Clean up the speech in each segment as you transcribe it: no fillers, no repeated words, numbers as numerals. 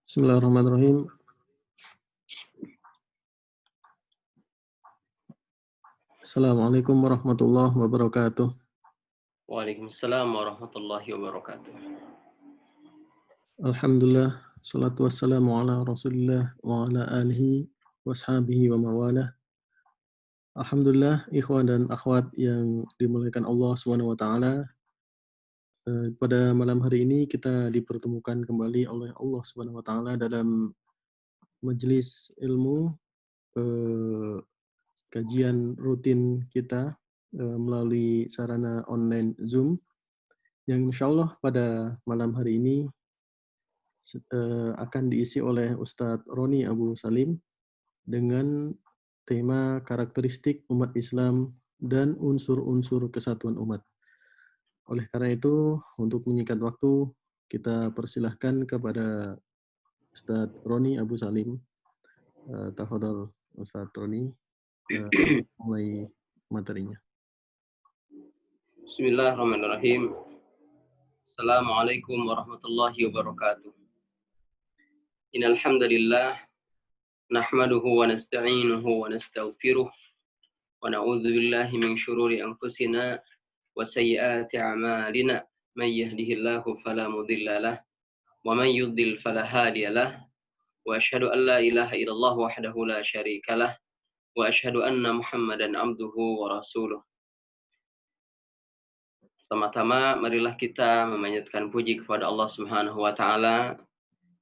Bismillahirrahmanirrahim. Assalamualaikum warahmatullahi wabarakatuh. Waalaikumsalam warahmatullahi wabarakatuh. Alhamdulillah, salatu wassalamu ala rasulillah wa ala alihi wa ashabihi wa mawalah. Alhamdulillah, ikhwan dan akhwat yang dimuliakan Allah Subhanahu wa taala. Pada malam hari ini kita dipertemukan kembali oleh Allah Subhanahu wa taala dalam majelis ilmu kajian rutin kita melalui sarana online Zoom yang insya Allah pada malam hari ini akan diisi oleh Ustadz Roni Abu Salim dengan tema karakteristik umat Islam dan unsur-unsur kesatuan umat. Oleh karena itu, untuk menyingkat waktu, kita persilahkan kepada Ustadz Roni Abu Salim. Tafadhol Ustadz Roni, mulai materinya. Bismillahirrahmanirrahim. Assalamualaikum warahmatullahi wabarakatuh. Innal hamdalillah nahmaduhu wa nasta'inuhu wa nastaghfiruh wa na'udzu billahi min shururi anfusina wa sayyiati a'malina. May yahdihillahu fala mudilla lahu wa man yudlil fala hadiya lahu. Wa asyhadu an la ilaha illallah wahdahu la syarika lah wa asyhadu anna Muhammadan abduhu wa rasuluh. Pertama-tama marilah kita memanjatkan puji kepada Allah Subhanahu wa taala.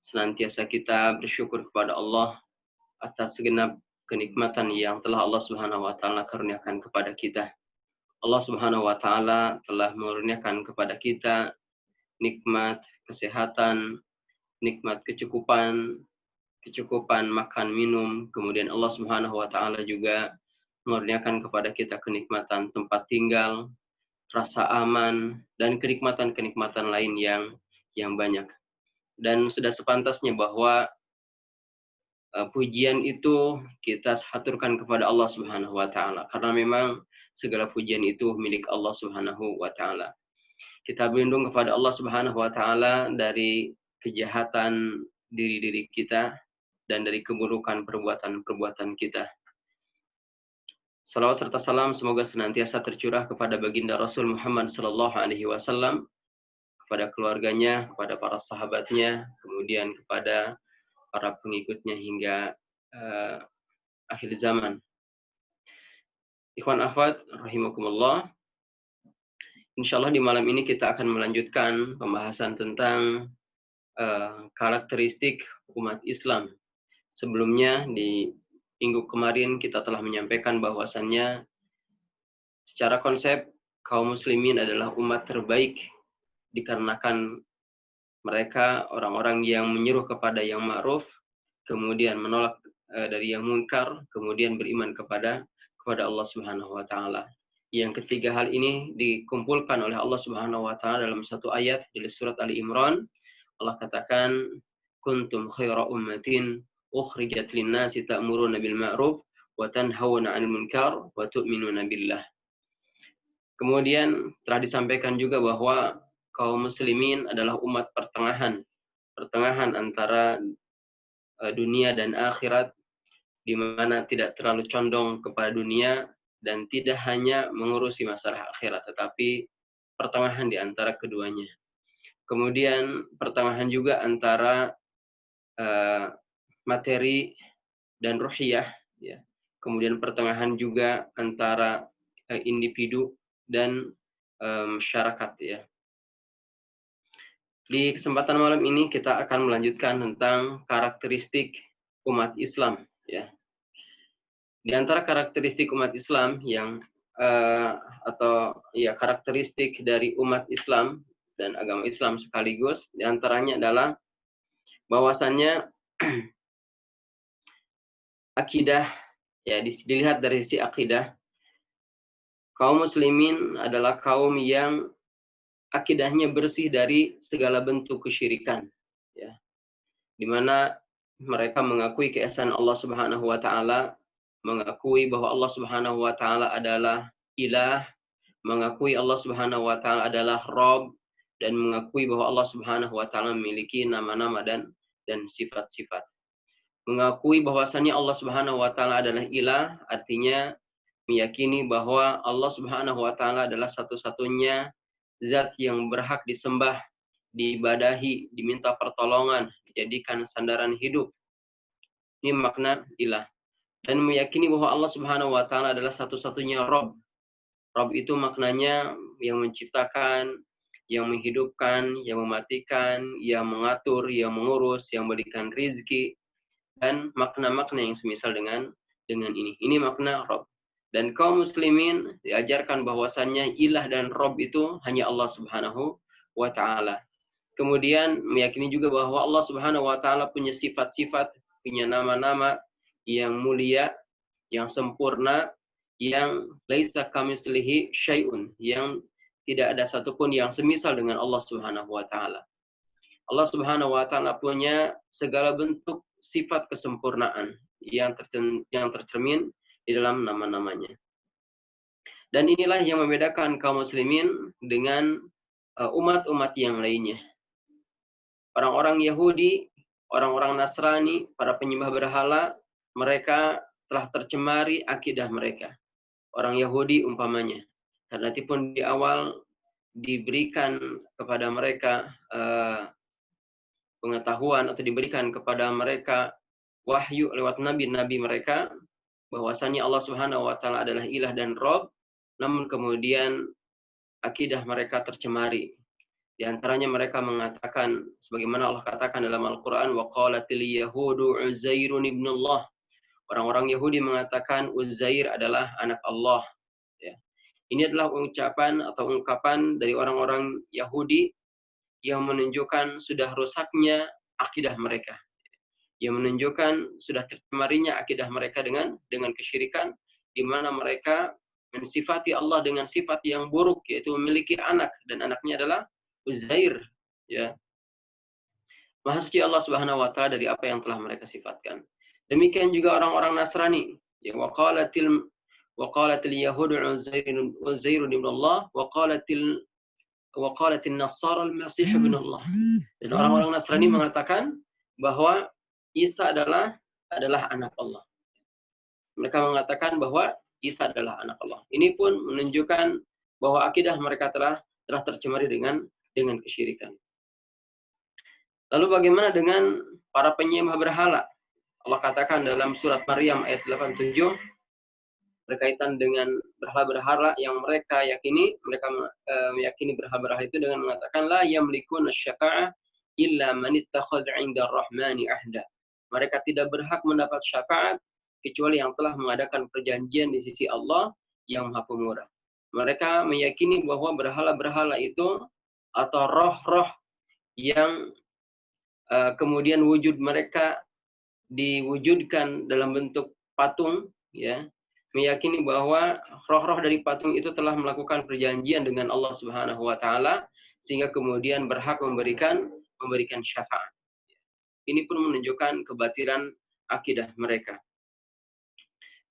Senantiasa kita bersyukur kepada Allah atas segenap kenikmatan yang telah Allah Subhanahu wa taala karuniakan kepada kita. Allah Subhanahu wa taala telah menurunkan kepada kita nikmat kesehatan, nikmat kecukupan makan minum. Kemudian Allah Subhanahu wa taala juga menurunkan kepada kita kenikmatan tempat tinggal, rasa aman, dan kenikmatan-kenikmatan lain yang banyak. Dan sudah sepantasnya bahwa pujian itu kita haturkan kepada Allah Subhanahu wa taala, karena memang segala pujian itu milik Allah Subhanahu wa taala. Kita berlindung kepada Allah Subhanahu wa taala dari kejahatan diri-diri kita dan dari keburukan perbuatan-perbuatan kita. Salawat serta salam semoga senantiasa tercurah kepada baginda Rasul Muhammad sallallahu alaihi wasallam, kepada keluarganya, kepada para sahabatnya, kemudian kepada para pengikutnya hingga akhir zaman. Ikhwan akhwat rahimakumullah. Insyaallah di malam ini kita akan melanjutkan pembahasan tentang karakteristik umat Islam. Sebelumnya di minggu kemarin kita telah menyampaikan bahwasannya secara konsep kaum muslimin adalah umat terbaik dikarenakan mereka orang-orang yang menyeru kepada yang ma'ruf, kemudian menolak dari yang munkar, kemudian beriman kepada Allah Subhanahu wa taala. Yang ketiga hal ini dikumpulkan oleh Allah Subhanahu wa taala dalam satu ayat dari surat Ali Imran. Allah katakan, kuntum khaira ummatin ukhrijat lin-nasi ta'muruna bil ma'ruf wa tanhauna 'anil munkar wa tu'minuna billah. Kemudian telah disampaikan juga bahwa kaum muslimin adalah umat pertengahan antara dunia dan akhirat, di mana tidak terlalu condong kepada dunia dan tidak hanya mengurusi masalah akhirat, tetapi pertengahan di antara keduanya. Kemudian pertengahan juga antara materi dan ruhiyah, ya. Kemudian pertengahan juga antara individu dan masyarakat, ya. Di kesempatan malam ini kita akan melanjutkan tentang karakteristik umat Islam, ya. Di antara karakteristik umat Islam yang karakteristik dari umat Islam dan agama Islam sekaligus, di antaranya adalah bahwasannya akidah, ya, dilihat dari sisi akidah, kaum muslimin adalah kaum yang akidahnya bersih dari segala bentuk kesyirikan, ya, di mana mereka mengakui keesaan Allah Subhanahu wa taala, mengakui bahwa Allah Subhanahu wa taala adalah ilah, mengakui Allah Subhanahu wa taala adalah Rabb, dan mengakui bahwa Allah Subhanahu wa taala memiliki nama-nama dan dan sifat-sifat. Mengakui bahwasannya Allah Subhanahu wa taala adalah ilah, artinya meyakini bahwa Allah Subhanahu wa taala adalah satu-satunya zat yang berhak disembah, diibadahi, diminta pertolongan, dijadikan sandaran hidup. Ini makna ilah. Dan meyakini bahwa Allah Subhanahu wa taala adalah satu-satunya Rabb. Rabb itu maknanya yang menciptakan, yang menghidupkan, yang mematikan, yang mengatur, yang mengurus, yang memberikan rizki, dan makna-makna yang semisal dengan ini. Ini makna Rabb. Dan kaum muslimin diajarkan bahwasannya ilah dan Rabb itu hanya Allah Subhanahu wa taala. Kemudian meyakini juga bahwa Allah Subhanahu wa taala punya sifat-sifat, punya nama-nama yang mulia, yang sempurna, yang laisa kamitslihi syai'un, yang tidak ada satupun yang semisal dengan Allah Subhanahu wa taala. Allah Subhanahu wa taala punya segala bentuk sifat kesempurnaan yang tercermin di dalam nama-namanya. Dan inilah yang membedakan kaum muslimin dengan umat-umat yang lainnya. Orang-orang Yahudi, orang-orang Nasrani, para penyembah berhala, mereka telah tercemari akidah mereka. Orang Yahudi umpamanya, karena pun di awal diberikan kepada mereka pengetahuan atau diberikan kepada mereka wahyu lewat nabi-nabi mereka bahwasanya Allah Subhanahu wa taala adalah ilah dan Rabb, namun kemudian akidah mereka tercemari. Di antaranya mereka mengatakan sebagaimana Allah katakan dalam Al-Qur'an, wa qalatil yahudu Uzairun ibnullah. Orang-orang Yahudi mengatakan Uzair adalah anak Allah, ya. Ini adalah ucapan atau ungkapan dari orang-orang Yahudi yang menunjukkan sudah rusaknya akidah mereka, yang menunjukkan sudah tercemarinya akidah mereka dengan kesyirikan, di mana mereka mensifati Allah dengan sifat yang buruk, yaitu memiliki anak, dan anaknya adalah Uzair, ya. Maha suci Allah Subhanahu wa taala dari apa yang telah mereka sifatkan. Demikian juga orang-orang Nasrani, ya, wa qalatil yahudu Uzairun ibn Allah wa qalatil Nasara al-Masih ibn Allah. Dan orang-orang Nasrani mengatakan bahwa Isa adalah anak Allah. Mereka mengatakan bahwa Isa adalah anak Allah. Ini pun menunjukkan bahwa akidah mereka telah tercemari dengan kesyirikan. Lalu bagaimana dengan para penyembah berhala? Allah katakan dalam surat Maryam ayat 87 berkaitan dengan berhala-berhala yang mereka yakini, mereka meyakini berhala-berhala itu dengan mengatakan la yamlikuna syafa'ah illa man ittakhadha 'inda ar-rahmani ahda. Mereka tidak berhak mendapat syafaat kecuali yang telah mengadakan perjanjian di sisi Allah yang Maha Pemurah. Mereka meyakini bahwa berhala-berhala itu atau roh-roh yang kemudian wujud mereka diwujudkan dalam bentuk patung, ya, meyakini bahwa roh-roh dari patung itu telah melakukan perjanjian dengan Allah Subhanahu wa taala sehingga kemudian berhak memberikan syafaat. Ini pun menunjukkan kebatilan akidah mereka.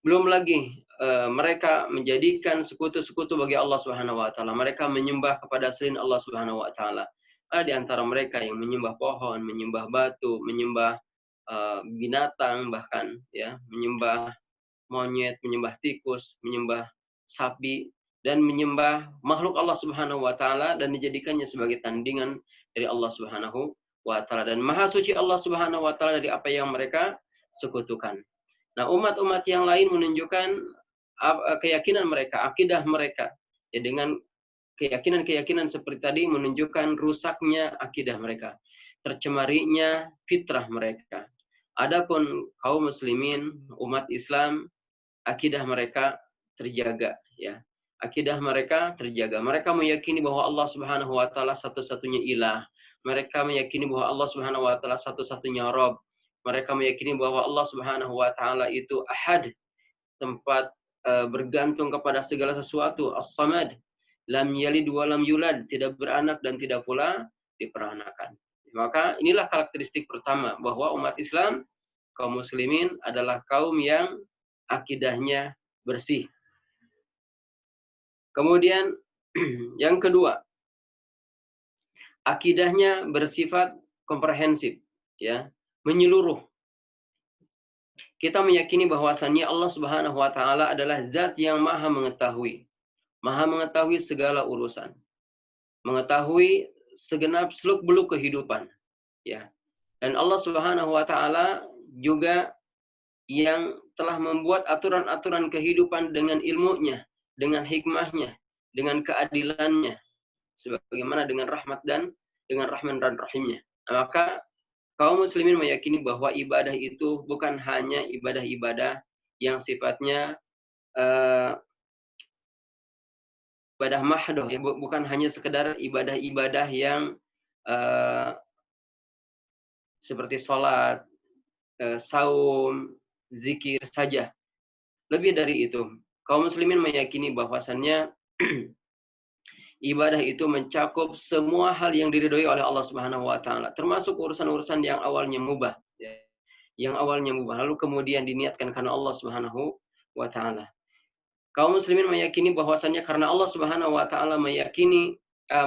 Belum lagi mereka menjadikan sekutu-sekutu bagi Allah Subhanahu wa taala. Mereka menyembah kepada selain Allah Subhanahu wa taala. Ada di antara mereka yang menyembah pohon, menyembah batu, menyembah binatang, bahkan ya, menyembah monyet, menyembah tikus, menyembah sapi, dan menyembah makhluk Allah Subhanahu wa taala dan dijadikannya sebagai tandingan dari Allah Subhanahu wa taala. Dan maha suci Allah Subhanahu wa taala dari apa yang mereka sekutukan. Nah, umat-umat yang lain menunjukkan keyakinan mereka, akidah mereka, ya, dengan keyakinan-keyakinan seperti tadi menunjukkan rusaknya akidah mereka, tercemarinya fitrah mereka. Adapun kaum muslimin, umat Islam, akidah mereka terjaga, ya. Akidah mereka terjaga. Mereka meyakini bahwa Allah Subhanahu wa taala satu-satunya ilah. Mereka meyakini bahwa Allah Subhanahu wa taala satu-satunya Rabb. Mereka meyakini bahwa Allah Subhanahu wa taala itu Ahad, tempat bergantung kepada segala sesuatu, As-Samad, lam yalid wa lam yulad, tidak beranak dan tidak pula diperanakan. Maka inilah karakteristik pertama bahwa umat Islam, kaum muslimin adalah kaum yang akidahnya bersih. Kemudian yang kedua, akidahnya bersifat komprehensif, ya. menyeluruh. Kita meyakini bahwasannya Allah Subhanahu wa taala adalah zat yang maha mengetahui segala urusan, mengetahui segenap seluk-beluk kehidupan, ya. Dan Allah Subhanahu wa taala juga yang telah membuat aturan-aturan kehidupan dengan ilmunya, dengan hikmahnya, dengan keadilannya, sebagaimana dengan rahmat dan dengan rahman dan rahimnya. Maka kaum muslimin meyakini bahwa ibadah itu bukan hanya ibadah-ibadah yang sifatnya ibadah mahdoh, ya, bukan hanya sekedar ibadah-ibadah yang seperti sholat, saum, zikir saja. Lebih dari itu, kaum muslimin meyakini bahwasannya ibadah itu mencakup semua hal yang diridhoi oleh Allah Subhanahu wa taala, termasuk urusan-urusan yang awalnya mubah, ya. Yang awalnya mubah lalu kemudian diniatkan karena Allah Subhanahu wa taala. Kaum muslimin meyakini bahwasannya karena Allah Subhanahu wa taala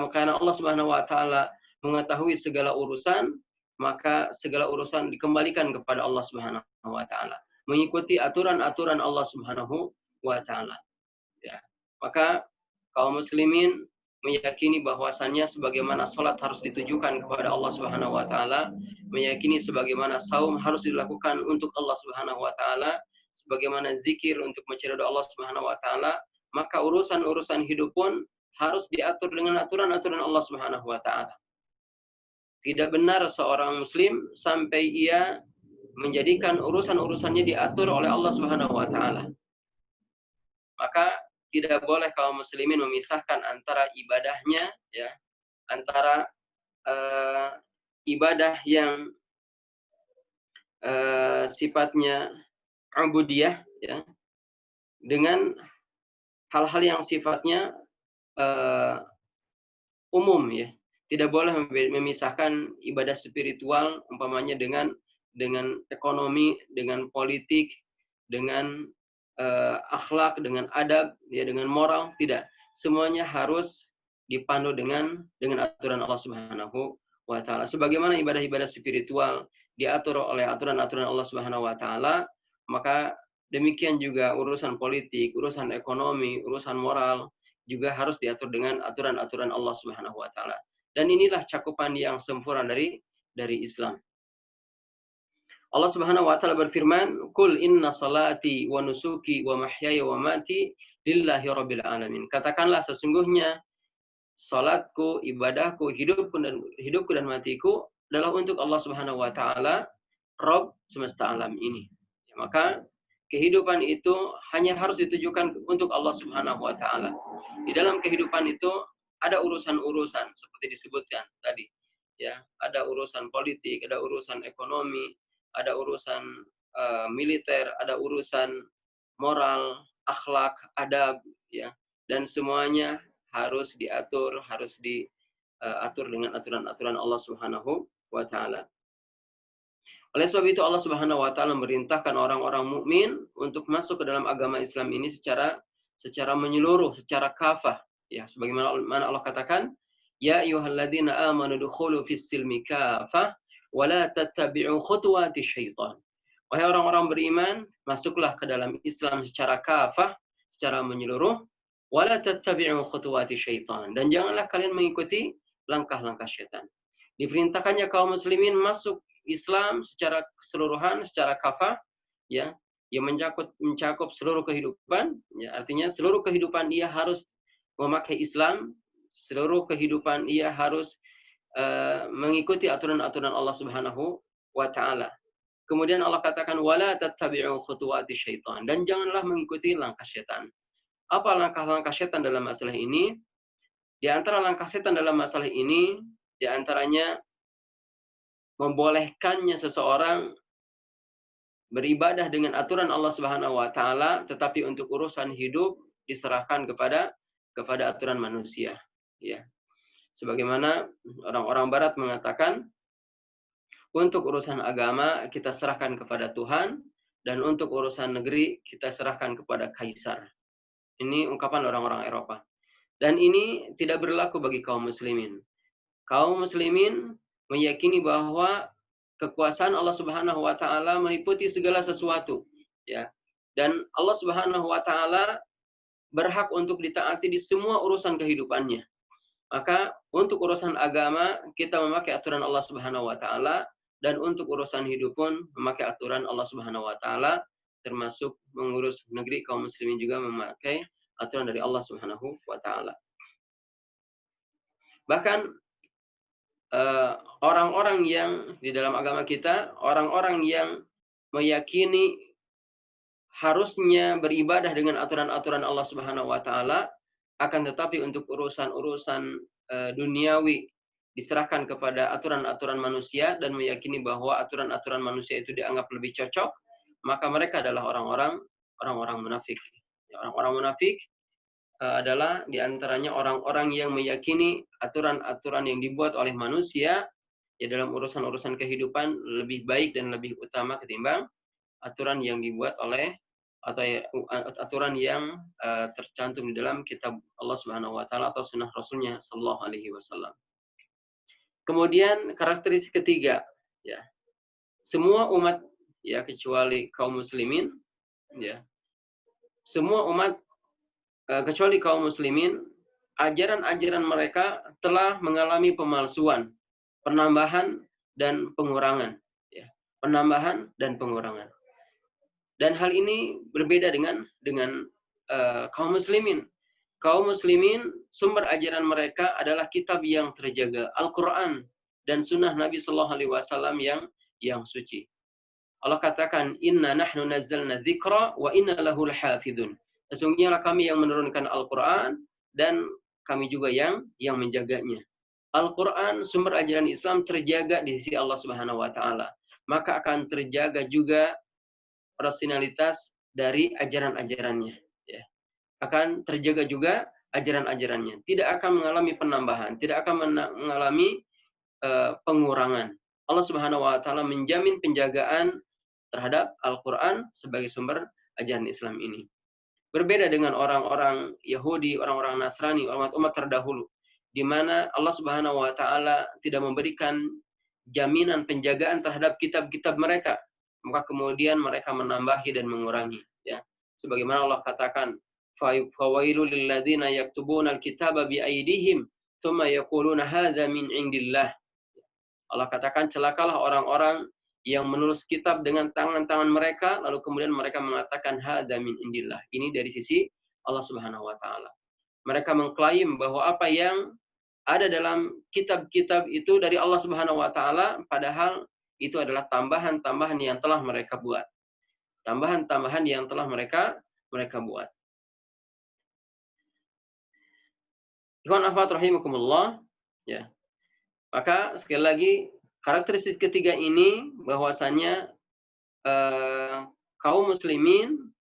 karena Allah Subhanahu wa taala mengetahui segala urusan, maka segala urusan dikembalikan kepada Allah Subhanahu wa taala, mengikuti aturan-aturan Allah Subhanahu wa taala, ya. Maka kaum muslimin meyakini bahwasannya sebagaimana salat harus ditujukan kepada Allah Subhanahu wa taala, meyakini sebagaimana saum harus dilakukan untuk Allah Subhanahu wa taala, sebagaimana zikir untuk mencari doa Allah Subhanahu wa taala, maka urusan-urusan hidup pun harus diatur dengan aturan-aturan Allah Subhanahu wa taala. Tidak benar seorang muslim sampai ia menjadikan urusan-urusannya diatur oleh Allah Subhanahu wa taala. Maka tidak boleh kaum muslimin memisahkan antara ibadahnya, ya, antara ibadah yang sifatnya ubudiyah, ya, dengan hal-hal yang sifatnya umum, ya. Tidak boleh memisahkan ibadah spiritual umpamanya dengan ekonomi, dengan politik, dengan akhlak, dengan adab, ya, dengan moral. Tidak. Semuanya harus dipandu dengan aturan Allah Subhanahu wa taala. Sebagaimana ibadah-ibadah spiritual diatur oleh aturan-aturan Allah Subhanahu wa taala, maka demikian juga urusan politik, urusan ekonomi, urusan moral juga harus diatur dengan aturan-aturan Allah Subhanahu wa taala. Dan inilah cakupan yang sempurna dari Islam. Allah Subhanahu wa taala berfirman, "Qul inna salati wa nusuki wa mahyaya wa mati lillahi rabbil alamin." Katakanlah sesungguhnya salatku, ibadahku, hidupku dan matiku adalah untuk Allah Subhanahu wa taala, Rabb semesta alam ini. Ya, maka kehidupan itu hanya harus ditujukan untuk Allah Subhanahu wa taala. Di dalam kehidupan itu ada urusan-urusan seperti disebutkan tadi. Ya, ada urusan politik, ada urusan ekonomi, ada urusan militer, ada urusan moral, akhlak, adab, ya. Dan semuanya harus diatur, harus diatur dengan aturan-aturan Allah Subhanahu wa taala. Oleh sebab itu Allah Subhanahu wa taala memerintahkan orang-orang mukmin untuk masuk ke dalam agama Islam ini secara menyeluruh, secara kafah, ya, sebagaimana Allah katakan, ya ayyuhalladzina amanu dukhulu fis silmi kafah wa la tattabi'u khutuwati syaitan. Wahai orang-orang beriman, masuklah ke dalam Islam secara kafah, secara menyeluruh, wa la tattabi'u khutuwati syaitan, dan janganlah kalian mengikuti langkah-langkah syaitan. Diperintahkannya kaum muslimin masuk Islam secara keseluruhan, secara kafah, ya, yang mencakup seluruh kehidupan, ya, artinya seluruh kehidupan ia harus memakai Islam, seluruh kehidupan ia harus mengikuti aturan-aturan Allah Subhanahu wa taala. Kemudian Allah katakan wala tattabi'u khutuwati syaitan, dan janganlah mengikuti langkah syaitan. Apa langkah-langkah syaitan dalam masalah ini? Di antara langkah syaitan dalam masalah ini, di antaranya membolehkannya seseorang beribadah dengan aturan Allah Subhanahu wa taala, tetapi untuk urusan hidup diserahkan kepada aturan manusia, ya. Sebagaimana orang-orang barat mengatakan, untuk urusan agama kita serahkan kepada Tuhan, dan untuk urusan negeri kita serahkan kepada kaisar. Ini ungkapan orang-orang Eropa. Dan ini tidak berlaku bagi kaum muslimin. Kaum muslimin meyakini bahwa kekuasaan Allah Subhanahu wa taala meliputi segala sesuatu, ya. Dan Allah Subhanahu wa taala berhak untuk ditaati di semua urusan kehidupannya. Maka untuk urusan agama kita memakai aturan Allah Subhanahu wa taala, dan untuk urusan hidup pun memakai aturan Allah Subhanahu wa taala, termasuk mengurus negeri kaum muslimin juga memakai aturan dari Allah Subhanahu wa taala. Bahkan orang-orang yang di dalam agama kita, orang-orang yang meyakini harusnya beribadah dengan aturan-aturan Allah Subhanahu wa taala, akan tetapi untuk urusan-urusan duniawi diserahkan kepada aturan-aturan manusia dan meyakini bahwa aturan-aturan manusia itu dianggap lebih cocok, maka mereka adalah orang-orang munafik. Orang-orang munafik adalah diantaranya orang-orang yang meyakini aturan-aturan yang dibuat oleh manusia ya dalam urusan-urusan kehidupan lebih baik dan lebih utama ketimbang aturan yang dibuat oleh atau aturan yang tercantum di dalam kitab Allah Subhanahu wa taala atau sunnah Rasulnya sallallahu alaihi wasallam. Kemudian karakteristik ketiga, ya. Semua umat ya kecuali kaum muslimin, ya. Semua umat kecuali kaum muslimin, ajaran-ajaran mereka telah mengalami pemalsuan, penambahan dan pengurangan, ya. Penambahan dan pengurangan. Dan hal ini berbeda dengan kaum muslimin. Kaum muslimin, sumber ajaran mereka adalah kitab yang terjaga, Al-Quran dan sunnah Nabi Sallallahu Alaihi Wasallam yang suci. Allah katakan, Inna nahnu nazzalna dzikra wa inna lahu lahafidun. Sesungguhnya kami yang menurunkan Al-Quran dan kami juga yang menjaganya. Al-Quran, sumber ajaran Islam terjaga di sisi Allah Subhanahu wa taala. Maka akan terjaga juga rasionalitas dari ajaran-ajarannya, ya. Akan terjaga juga ajaran-ajarannya. Tidak akan mengalami penambahan, tidak akan mengalami pengurangan. Allah Subhanahu wa taala menjamin penjagaan terhadap Al-Quran sebagai sumber ajaran Islam ini. Berbeda dengan orang-orang Yahudi, orang-orang Nasrani, umat terdahulu, di mana Allah Subhanahu wa taala tidak memberikan jaminan penjagaan terhadap kitab-kitab mereka. Maka kemudian mereka menambahi dan mengurangi, ya. Sebagaimana Allah katakan, fawailul lil ladzina yaktubuna al-kitaba bi aydihim tsumma yaquluna hadza min indillah. Allah katakan, celakalah orang-orang yang menulis kitab dengan tangan-tangan mereka lalu kemudian mereka mengatakan hadza min indillah. Ini dari sisi Allah Subhanahu wa taala. Mereka mengklaim bahwa apa yang ada dalam kitab-kitab itu dari Allah Subhanahu wa taala, padahal itu adalah tambahan-tambahan yang telah mereka buat. Tambahan-tambahan yang telah mereka buat. Ikhwan akhwat rahimakumullah, ya. Maka sekali lagi karakteristik ketiga ini bahwasanya kaum muslimin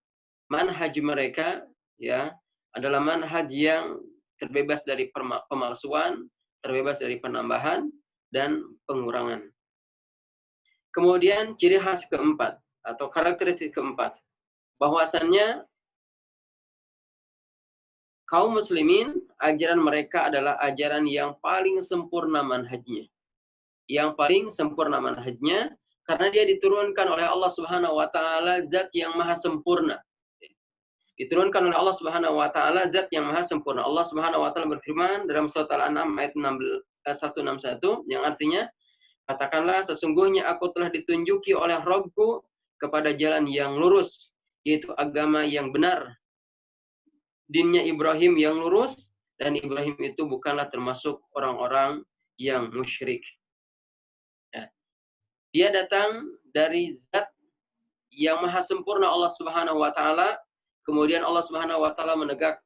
manhaj mereka ya adalah manhaj yang terbebas dari pemalsuan, terbebas dari penambahan dan pengurangan. Kemudian ciri khas keempat atau karakteristik keempat, bahwasannya kaum muslimin ajaran mereka adalah ajaran yang paling sempurna manhajnya. Yang paling sempurna manhajnya karena dia diturunkan oleh Allah Subhanahu wa taala zat yang maha sempurna. Diturunkan oleh Allah Subhanahu wa taala zat yang maha sempurna. Allah Subhanahu wa taala berfirman dalam surat Al-An'am ayat 161 yang artinya, katakanlah sesungguhnya aku telah ditunjuki oleh Rabbku kepada jalan yang lurus, yaitu agama yang benar. Dinnya Ibrahim yang lurus, dan Ibrahim itu bukanlah termasuk orang-orang yang musyrik. Ya. Dia datang dari zat yang maha sempurna Allah Subhanahu wa taala. Kemudian Allah Subhanahu wa taala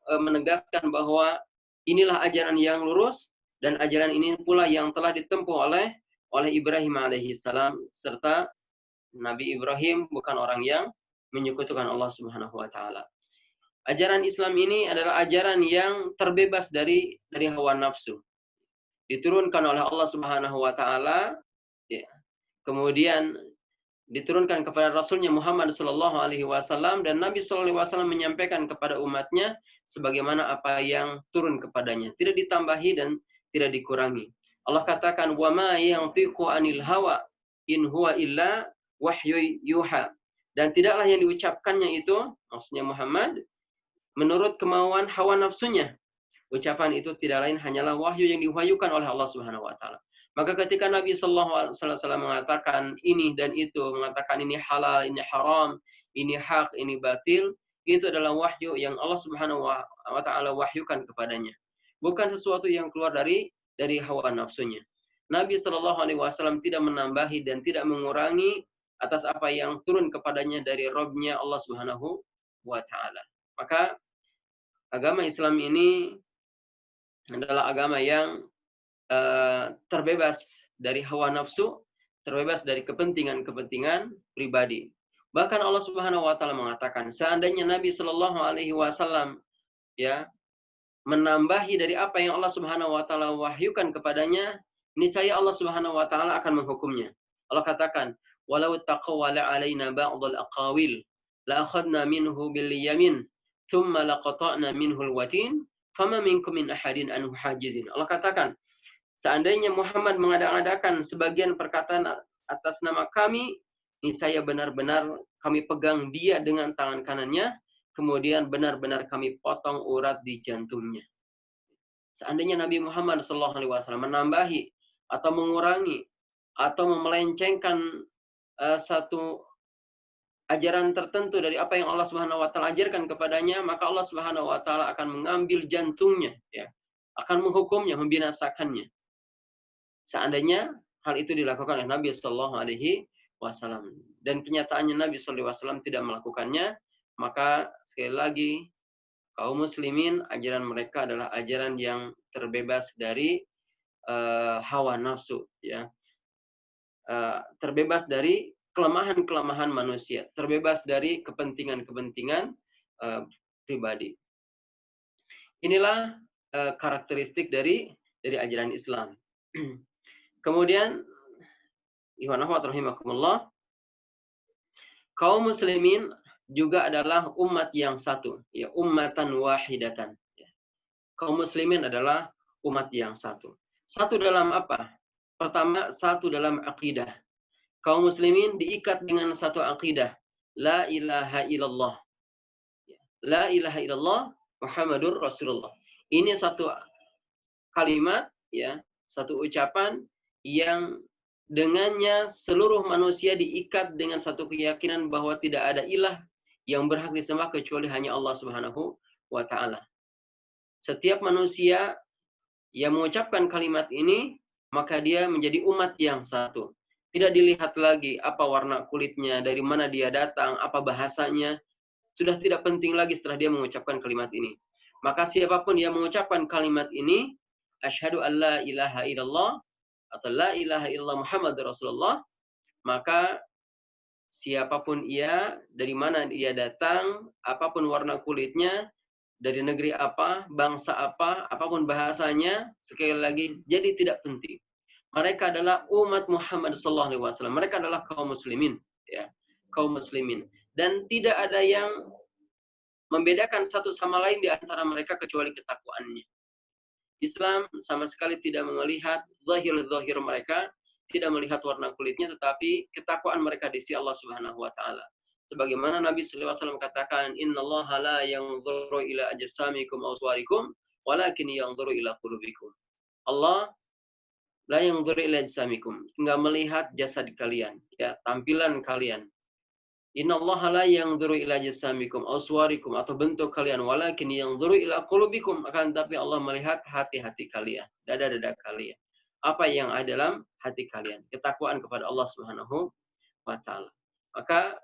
menegaskan bahwa inilah ajaran yang lurus dan ajaran ini pula yang telah ditempuh oleh Ibrahim alaihissalam, serta Nabi Ibrahim bukan orang yang menyekutukan Allah Subhanahu wa taala. Ajaran Islam ini adalah ajaran yang terbebas dari hawa nafsu. Diturunkan oleh Allah Subhanahu wa taala, ya. Kemudian diturunkan kepada Rasulnya Muhammad sallallahu alaihi wasallam, dan Nabi sallallahu alaihi wasallam menyampaikan kepada umatnya sebagaimana apa yang turun kepadanya, tidak ditambahi dan tidak dikurangi. Allah katakan, "Wa ma yantiqu 'anil hawa in huwa illa wahyu yuha. Dan tidaklah yang diucapkannya itu, maksudnya Muhammad, menurut kemauan hawa nafsunya. Ucapan itu tidak lain hanyalah wahyu yang diwahyukan oleh Allah Subhanahu wa taala. Maka ketika Nabi sallallahu alaihi wasallam mengatakan ini dan itu, mengatakan ini halal, ini haram, ini hak, ini batil, itu adalah wahyu yang Allah Subhanahu wa taala wahyukan kepadanya. Bukan sesuatu yang keluar dari hawa nafsunya. Nabi sallallahu alaihi wasallam tidak menambahi dan tidak mengurangi atas apa yang turun kepadanya dari Rabb-Nya Allah Subhanahu wa taala. Maka agama Islam ini adalah agama yang terbebas dari hawa nafsu, terbebas dari kepentingan-kepentingan pribadi. Bahkan Allah Subhanahu wa taala mengatakan, seandainya Nabi sallallahu alaihi wasallam ya menambahi dari apa yang Allah Subhanahu wa taala wahyukan kepadanya, niscaya Allah Subhanahu wa taala akan menghukumnya. Allah katakan, "Walau taqawwala 'alaina ba'dal aqawil, la akhadna minhu bil yamin, thumma laqata'na minhu al-watin, fama minkum min ahadin anhu hajizin." Allah katakan, seandainya Muhammad mengadakan sebagian perkataan atas nama kami, niscaya benar-benar kami pegang dia dengan tangan kanannya, kemudian benar-benar kami potong urat di jantungnya. Seandainya Nabi Muhammad SAW menambahi atau mengurangi atau memelencengkan satu ajaran tertentu dari apa yang Allah Subhanahu wa taala ajarkan kepadanya, maka Allah Subhanahu wa taala akan mengambil jantungnya, ya, akan menghukumnya, membinasakannya. Seandainya hal itu dilakukan oleh Nabi sallallahu alaihi wasallam, dan kenyataannya Nabi sallallahu alaihi wasallam tidak melakukannya, maka sekali lagi kaum muslimin ajaran mereka adalah ajaran yang terbebas dari hawa nafsu, ya. Terbebas dari kelemahan-kelemahan manusia, terbebas dari kepentingan-kepentingan pribadi. Inilah karakteristik dari ajaran Islam. Kemudian, rahimakumullah, kaum muslimin juga adalah umat yang satu, ya, ummatan wahidatan. Kaum muslimin adalah umat yang satu. Satu dalam apa? Pertama, satu dalam akidah. Kaum muslimin diikat dengan satu akidah. La ilaha illallah. La ilaha illallah Muhammadur Rasulullah. Ini satu kalimat, ya, satu ucapan yang dengannya seluruh manusia diikat dengan satu keyakinan bahwa tidak ada ilah yang berhak disembah kecuali hanya Allah Subhanahu wa taala. Setiap manusia yang mengucapkan kalimat ini, maka dia menjadi umat yang satu. Tidak dilihat lagi apa warna kulitnya, dari mana dia datang, apa bahasanya. Sudah tidak penting lagi setelah dia mengucapkan kalimat ini. Maka siapapun yang mengucapkan kalimat ini, asyhadu an la ilaha illallah atau la ilaha illallah Muhammadur Rasulullah, maka siapapun ia, dari mana dia datang, apapun warna kulitnya, dari negeri apa, bangsa apa, apapun bahasanya, sekali lagi, jadi tidak penting. Mereka adalah umat Muhammad SAW. Mereka adalah kaum muslimin, ya, kaum muslimin. Dan tidak ada yang membedakan satu sama lain di antara mereka kecuali ketakwaannya. Islam sama sekali tidak melihat zahir mereka, tidak melihat warna kulitnya, tetapi ketakwaan mereka di sisi Allah Subhanahu wa taala. Sebagaimana Nabi sallallahu alaihi wasallam katakan, "Innallaha la yanzuru ila ajsamikum aw suwarikum, walakin yanzuru ila qulubikum." Allah la yanzuru ila ajsamikum, enggak melihat jasad kalian, ya, tampilan kalian. Innallaha la yanzuru ila ajsamikum aw suwarikum, atau bentuk kalian, walakin yanzuru ila qulubikum, akan tapi Allah melihat hati-hati kalian, dada-dada kalian. Apa yang ada dalam hati kalian, ketakwaan kepada Allah Subhanahu wa taala. Maka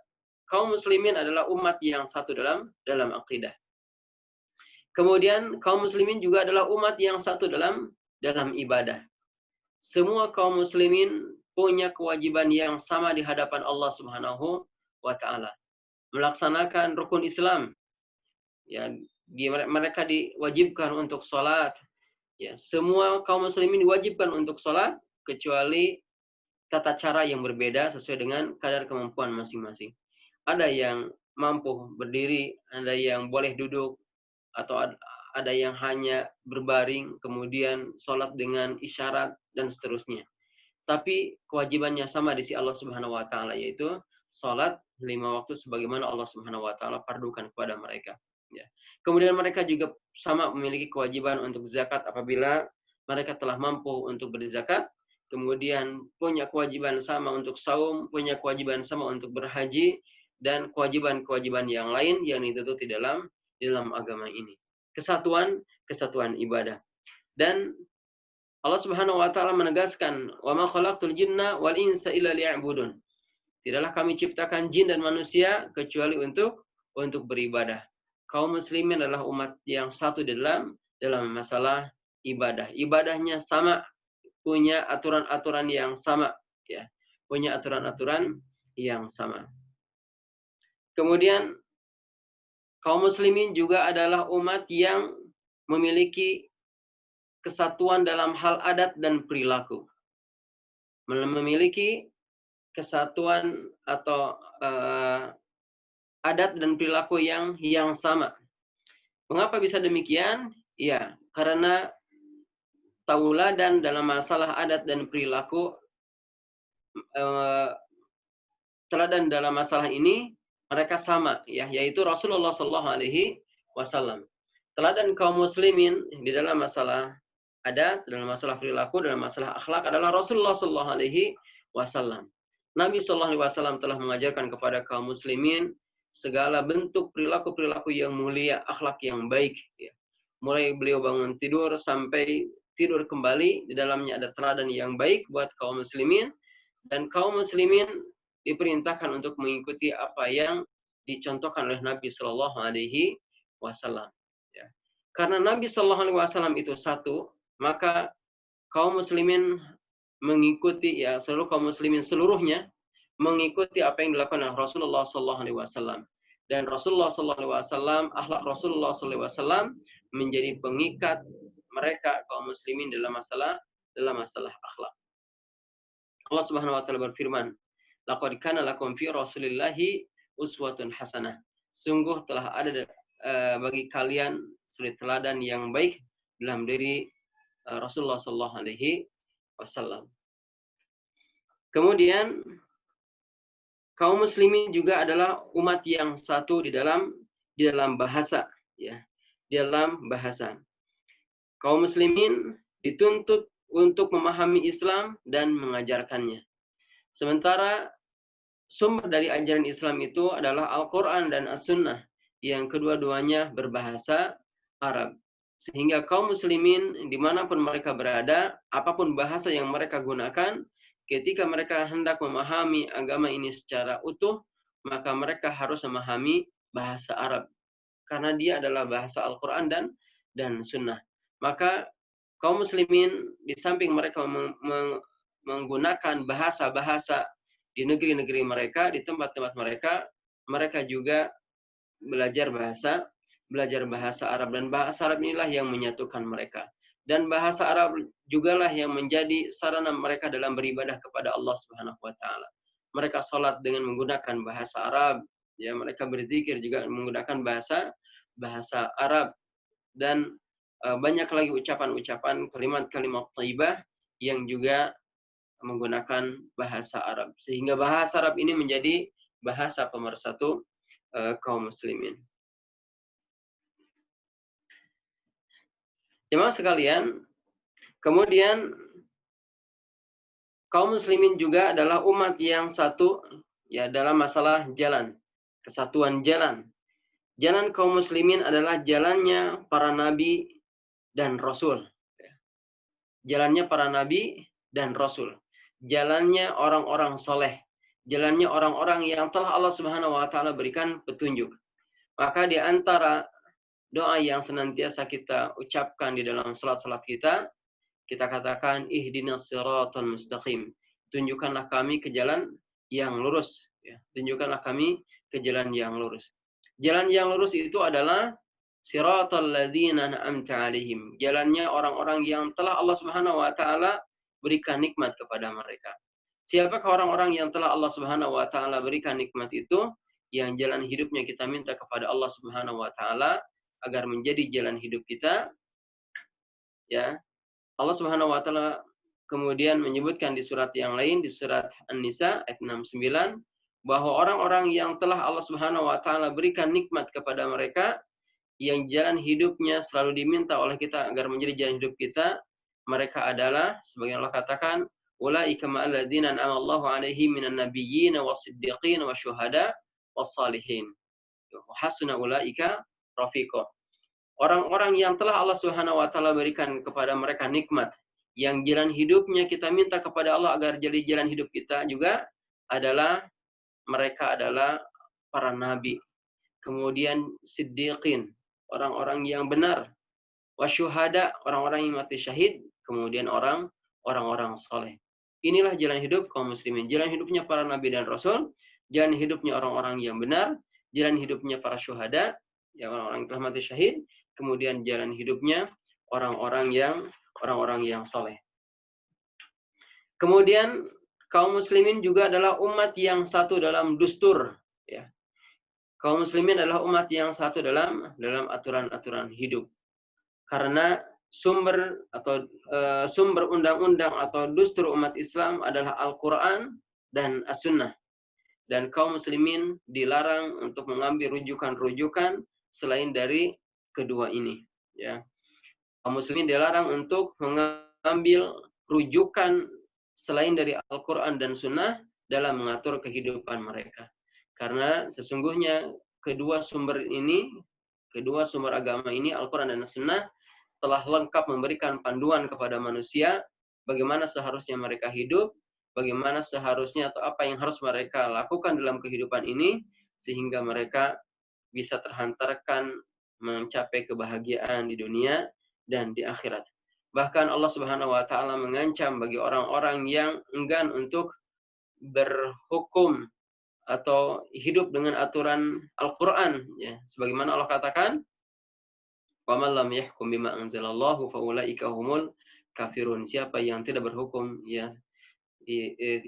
kaum muslimin adalah umat yang satu dalam akidah. Kemudian kaum muslimin juga adalah umat yang satu dalam ibadah. Semua kaum muslimin punya kewajiban yang sama di hadapan Allah Subhanahu wa taala. Melaksanakan rukun Islam. Ya, mereka diwajibkan untuk sholat. Ya, semua kaum muslimin diwajibkan untuk sholat kecuali tata cara yang berbeda sesuai dengan kadar kemampuan masing-masing. Ada yang mampu berdiri, ada yang boleh duduk, atau ada yang hanya berbaring, kemudian sholat dengan isyarat, dan seterusnya. tapi kewajibannya sama di sisi Allah Subhanahu wa taala, yaitu salat 5 waktu sebagaimana Allah Subhanahu wa taala fardukan kepada mereka, ya. Kemudian mereka juga sama memiliki kewajiban untuk zakat apabila mereka telah mampu untuk berzakat, kemudian punya kewajiban sama untuk saum, punya kewajiban sama untuk berhaji, dan kewajiban-kewajiban yang lain yang dituntut di dalam agama ini. Kesatuan ibadah. Dan Allah Subhanahu wa taala menegaskan, "Wa ma khalaqtul jinna wal insa illa liya'budun." Tidaklah kami ciptakan jin dan manusia kecuali untuk beribadah. Kaum muslimin adalah umat yang satu dalam masalah ibadah. Ibadahnya sama, punya aturan-aturan yang sama, ya. Punya aturan-aturan yang sama. Kemudian kaum muslimin juga adalah umat yang memiliki kesatuan dalam hal adat dan perilaku. Memiliki kesatuan atau adat dan perilaku yang sama. Mengapa bisa demikian? Ya, karena tauladan dalam masalah adat dan perilaku, teladan dalam masalah ini mereka sama, ya, yaitu Rasulullah SAW. Teladan kaum muslimin di dalam masalah adat, dalam masalah perilaku, dalam masalah akhlak adalah Rasulullah SAW. Nabi SAW telah mengajarkan kepada kaum muslimin segala bentuk perilaku-perilaku yang mulia, akhlak yang baik, ya. Mulai beliau bangun tidur sampai tidur kembali, di dalamnya ada teladan yang baik buat kaum muslimin, dan kaum muslimin diperintahkan untuk mengikuti apa yang dicontohkan oleh Nabi SAW. Ya. Karena Nabi SAW itu satu, maka kaum muslimin mengikuti, ya, seluruh kaum muslimin seluruhnya mengikuti apa yang dilakukan oleh Rasulullah SAW. Dan Rasulullah SAW, akhlak Rasulullah SAW menjadi pengikat mereka kaum muslimin dalam masalah akhlak. Allah Subhanahu wa taala berfirman, "Laqad kana lakum fi Rasulillahi uswatun hasanah." Sungguh telah ada bagi kalian suri teladan yang baik dalam diri Rasulullah SAW. Kemudian kaum muslimin juga adalah umat yang satu di dalam bahasa, ya. Di dalam bahasa. Kaum muslimin dituntut untuk memahami Islam dan mengajarkannya. Sementara sumber dari ajaran Islam itu adalah Al-Quran dan As-Sunnah, yang kedua-duanya berbahasa Arab. Sehingga kaum muslimin dimanapun mereka berada, apapun bahasa yang mereka gunakan, ketika mereka hendak memahami agama ini secara utuh, maka mereka harus memahami bahasa Arab. Karena dia adalah bahasa Al-Quran dan Sunnah. Maka kaum muslimin di samping mereka menggunakan bahasa-bahasa di negeri-negeri mereka, di tempat-tempat mereka, mereka juga belajar bahasa Arab, dan bahasa Arab inilah yang menyatukan mereka. Dan bahasa Arab jugalah yang menjadi sarana mereka dalam beribadah kepada Allah Subhanahu wa taala. Mereka salat dengan menggunakan bahasa Arab, ya, mereka berzikir juga menggunakan bahasa Arab, dan banyak lagi ucapan-ucapan, kalimat-kalimat thayyibah yang juga menggunakan bahasa Arab. Sehingga bahasa Arab ini menjadi bahasa pemersatu kaum muslimin. Jemaah sekalian, kemudian kaum muslimin juga adalah umat yang satu, ya, dalam masalah jalan, kesatuan jalan. Jalan kaum muslimin adalah jalannya para nabi dan rasul. Jalannya para nabi dan rasul. Jalannya orang-orang soleh. Jalannya orang-orang yang telah Allah Subhanahu wa taala berikan petunjuk. Maka di antara doa yang senantiasa kita ucapkan di dalam salat-salat kita katakan ihdinas siratal mustaqim. Tunjukkanlah kami ke jalan yang lurus, ya. Tunjukkanlah kami ke jalan yang lurus. Jalan yang lurus itu adalah siratal ladzina an'amta 'alaihim. Jalannya orang-orang yang telah Allah Subhanahu wa taala berikan nikmat kepada mereka. Siapakah orang-orang yang telah Allah Subhanahu wa taala berikan nikmat itu? Yang jalan hidupnya kita minta kepada Allah Subhanahu wa taala agar menjadi jalan hidup kita, ya. Allah Subhanahu wa taala kemudian menyebutkan di surat yang lain, di surat An-Nisa ayat 69, bahwa orang-orang yang telah Allah Subhanahu wa taala berikan nikmat kepada mereka, yang jalan hidupnya selalu diminta oleh kita agar menjadi jalan hidup kita, mereka adalah, sebagian Allah katakan, ulaika ma'al ladzina an'ama Allahu 'alaihim minan nabiyyin was-siddiqin wasyuhada was-salihin. Wa hasuna ulaika rafiqa. Orang-orang yang telah Allah Subhanahu wa taala berikan kepada mereka nikmat, yang jalan hidupnya kita minta kepada Allah agar jadi jalan hidup kita juga adalah mereka adalah para nabi, kemudian siddiqin, orang-orang yang benar, wasyuhada, orang-orang yang mati syahid, kemudian orang-orang saleh. Inilah jalan hidup kaum muslimin, jalan hidupnya para nabi dan rasul, jalan hidupnya orang-orang yang benar, jalan hidupnya para syuhada, yang orang-orang yang telah mati syahid, kemudian jalan hidupnya orang-orang yang saleh. Kemudian kaum muslimin juga adalah umat yang satu dalam dustur, ya. Kaum muslimin adalah umat yang satu dalam aturan-aturan hidup. Karena sumber undang-undang atau dustur umat Islam adalah Al-Qur'an dan As-Sunnah. Dan kaum muslimin dilarang untuk mengambil rujukan-rujukan selain dari kedua ini, ya. Kaum muslimin dilarang untuk mengambil rujukan selain dari Al-Qur'an dan Sunnah dalam mengatur kehidupan mereka. Karena sesungguhnya kedua sumber agama ini, Al-Quran dan As-Sunnah, telah lengkap memberikan panduan kepada manusia bagaimana seharusnya mereka hidup, bagaimana seharusnya atau apa yang harus mereka lakukan dalam kehidupan ini, sehingga mereka bisa terhantarkan mencapai kebahagiaan di dunia dan di akhirat. Bahkan Allah Subhanahu wa taala mengancam bagi orang-orang yang enggan untuk berhukum atau hidup dengan aturan Al-Quran, ya. Sebagaimana Allah katakan, "Wa man lam yahkum bima anzalallahu fa ulaika humul kafirun." Siapa yang tidak berhukum, ya,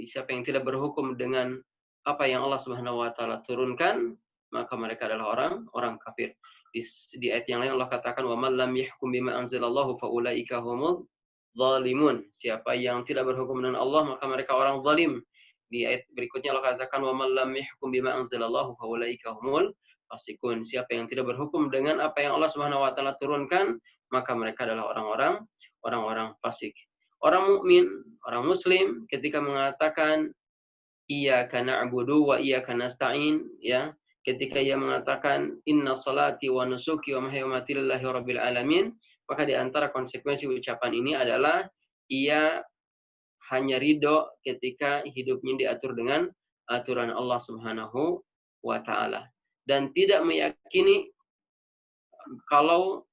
siapa yang tidak berhukum dengan apa yang Allah Subhanahu wa taala turunkan, maka mereka adalah orang kafir. Di ayat yang lain Allah katakan, "Wa man lam yahkum bima anzalallahu fa ulaika humul zalimun." Siapa yang tidak berhukum dengan Allah, maka mereka orang zalim. Di ayat berikutnya Allah katakan, wa man lam yahkum bima anzalallahu fa ulaika humul fasiqun. Siapa yang tidak berhukum dengan apa yang Allah Subhanahu wa taala turunkan, maka mereka adalah orang-orang fasik. Orang mukmin, orang muslim ketika mengatakan iyyaka na'budu wa iyyaka nasta'in, ya, ketika ia mengatakan inna salati wa nusuki wa mahyaya wa mamati lillahi rabbil alamin, maka di antara konsekuensi ucapan ini adalah ia hanya ridho ketika hidupnya diatur dengan aturan Allah Subhanahu wa taala dan tidak meyakini kalau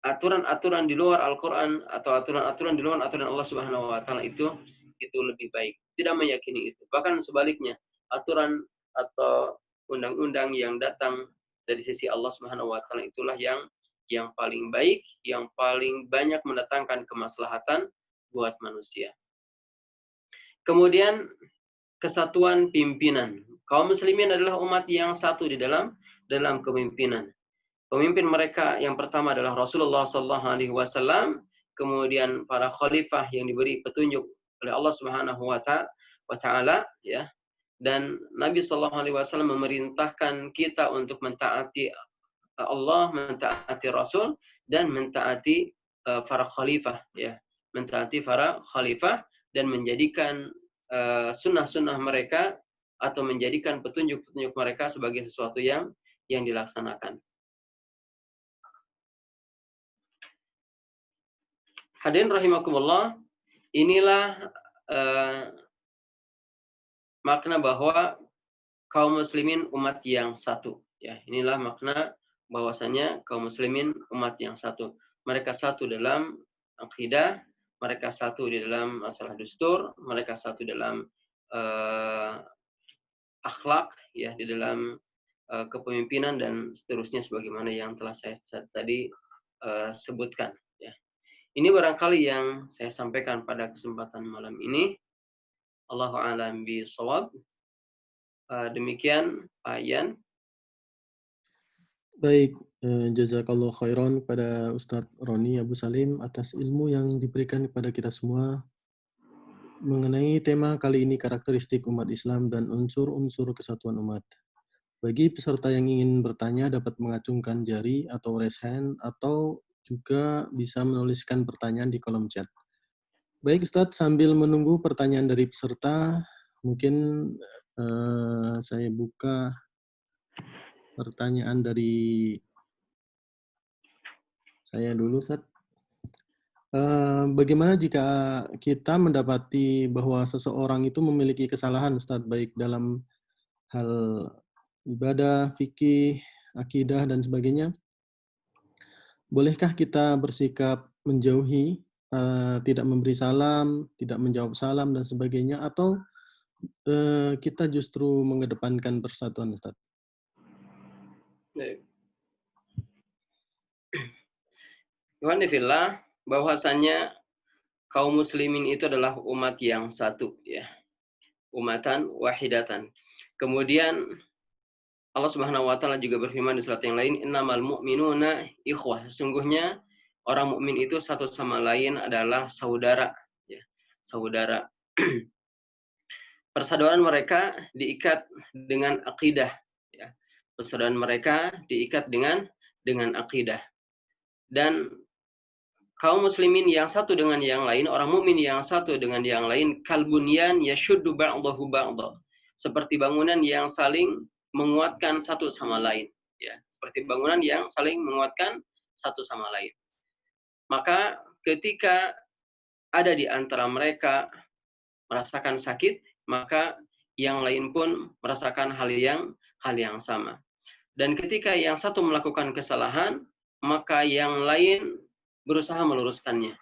aturan-aturan di luar Al-Qur'an atau aturan-aturan di luar aturan Allah Subhanahu wa taala itu lebih baik. Tidak meyakini itu. Bahkan sebaliknya, aturan atau undang-undang yang datang dari sisi Allah Subhanahu wa taala itulah yang paling baik, yang paling banyak mendatangkan kemaslahatan buat manusia. Kemudian kesatuan pimpinan. Kaum muslimin adalah umat yang satu di dalam kepemimpinan. Pemimpin mereka yang pertama adalah Rasulullah SAW, kemudian para khalifah yang diberi petunjuk oleh Allah Subhanahu wa taala, ya. Dan Nabi SAW memerintahkan kita untuk mentaati Allah, mentaati Rasul, dan mentaati para khalifah, ya. Mentaati para khalifah dan menjadikan sunnah-sunnah mereka atau menjadikan petunjuk-petunjuk mereka sebagai sesuatu yang dilaksanakan. Hadirin rahimakumullah, inilah makna bahwa kaum muslimin umat yang satu, ya. Inilah makna bahwasanya kaum muslimin umat yang satu. Mereka satu dalam akidah, mereka satu di dalam masalah dustur, mereka satu dalam akhlak, ya, di dalam kepemimpinan dan seterusnya sebagaimana yang telah saya tadi sebutkan, ya. Ini barangkali yang saya sampaikan pada kesempatan malam ini. Allahu a'lam bishawab. Demikian Pak Ian. Baik, Jazakallah khairan pada Ustadz Roni Abu Salim atas ilmu yang diberikan kepada kita semua mengenai tema kali ini karakteristik umat Islam dan unsur-unsur kesatuan umat. Bagi peserta yang ingin bertanya dapat mengacungkan jari atau raise hand atau juga bisa menuliskan pertanyaan di kolom chat. Baik Ustadz, sambil menunggu pertanyaan dari peserta, mungkin saya buka pertanyaan dari saya dulu Ustadz. Bagaimana jika kita mendapati bahwa seseorang itu memiliki kesalahan Ustadz, baik dalam hal ibadah, fikih, akidah, dan sebagainya? Bolehkah kita bersikap menjauhi, tidak memberi salam, tidak menjawab salam, dan sebagainya, atau kita justru mengedepankan persatuan, Ustaz? Alhamdulillah, bahwasannya kaum muslimin itu adalah umat yang satu, ya. Umatan wahidatan. Kemudian Allah Subhanahu wa taala juga berfirman di surat yang lain, innamal mu'minuna ikhwah. Sesungguhnya orang mukmin itu satu sama lain adalah saudara, ya. Saudara. Persaudaraan mereka diikat dengan akidah, ya. Persaudaraan mereka diikat dengan akidah. Dan kaum muslimin yang satu dengan yang lain, orang mukmin yang satu dengan yang lain, kalbunyan yashuddu ba'dahu ba'dha. Seperti bangunan yang saling menguatkan satu sama lain, ya. Seperti bangunan yang saling menguatkan satu sama lain. Maka ketika ada di antara mereka merasakan sakit, maka yang lain pun merasakan hal yang sama. Dan ketika yang satu melakukan kesalahan, maka yang lain berusaha meluruskannya.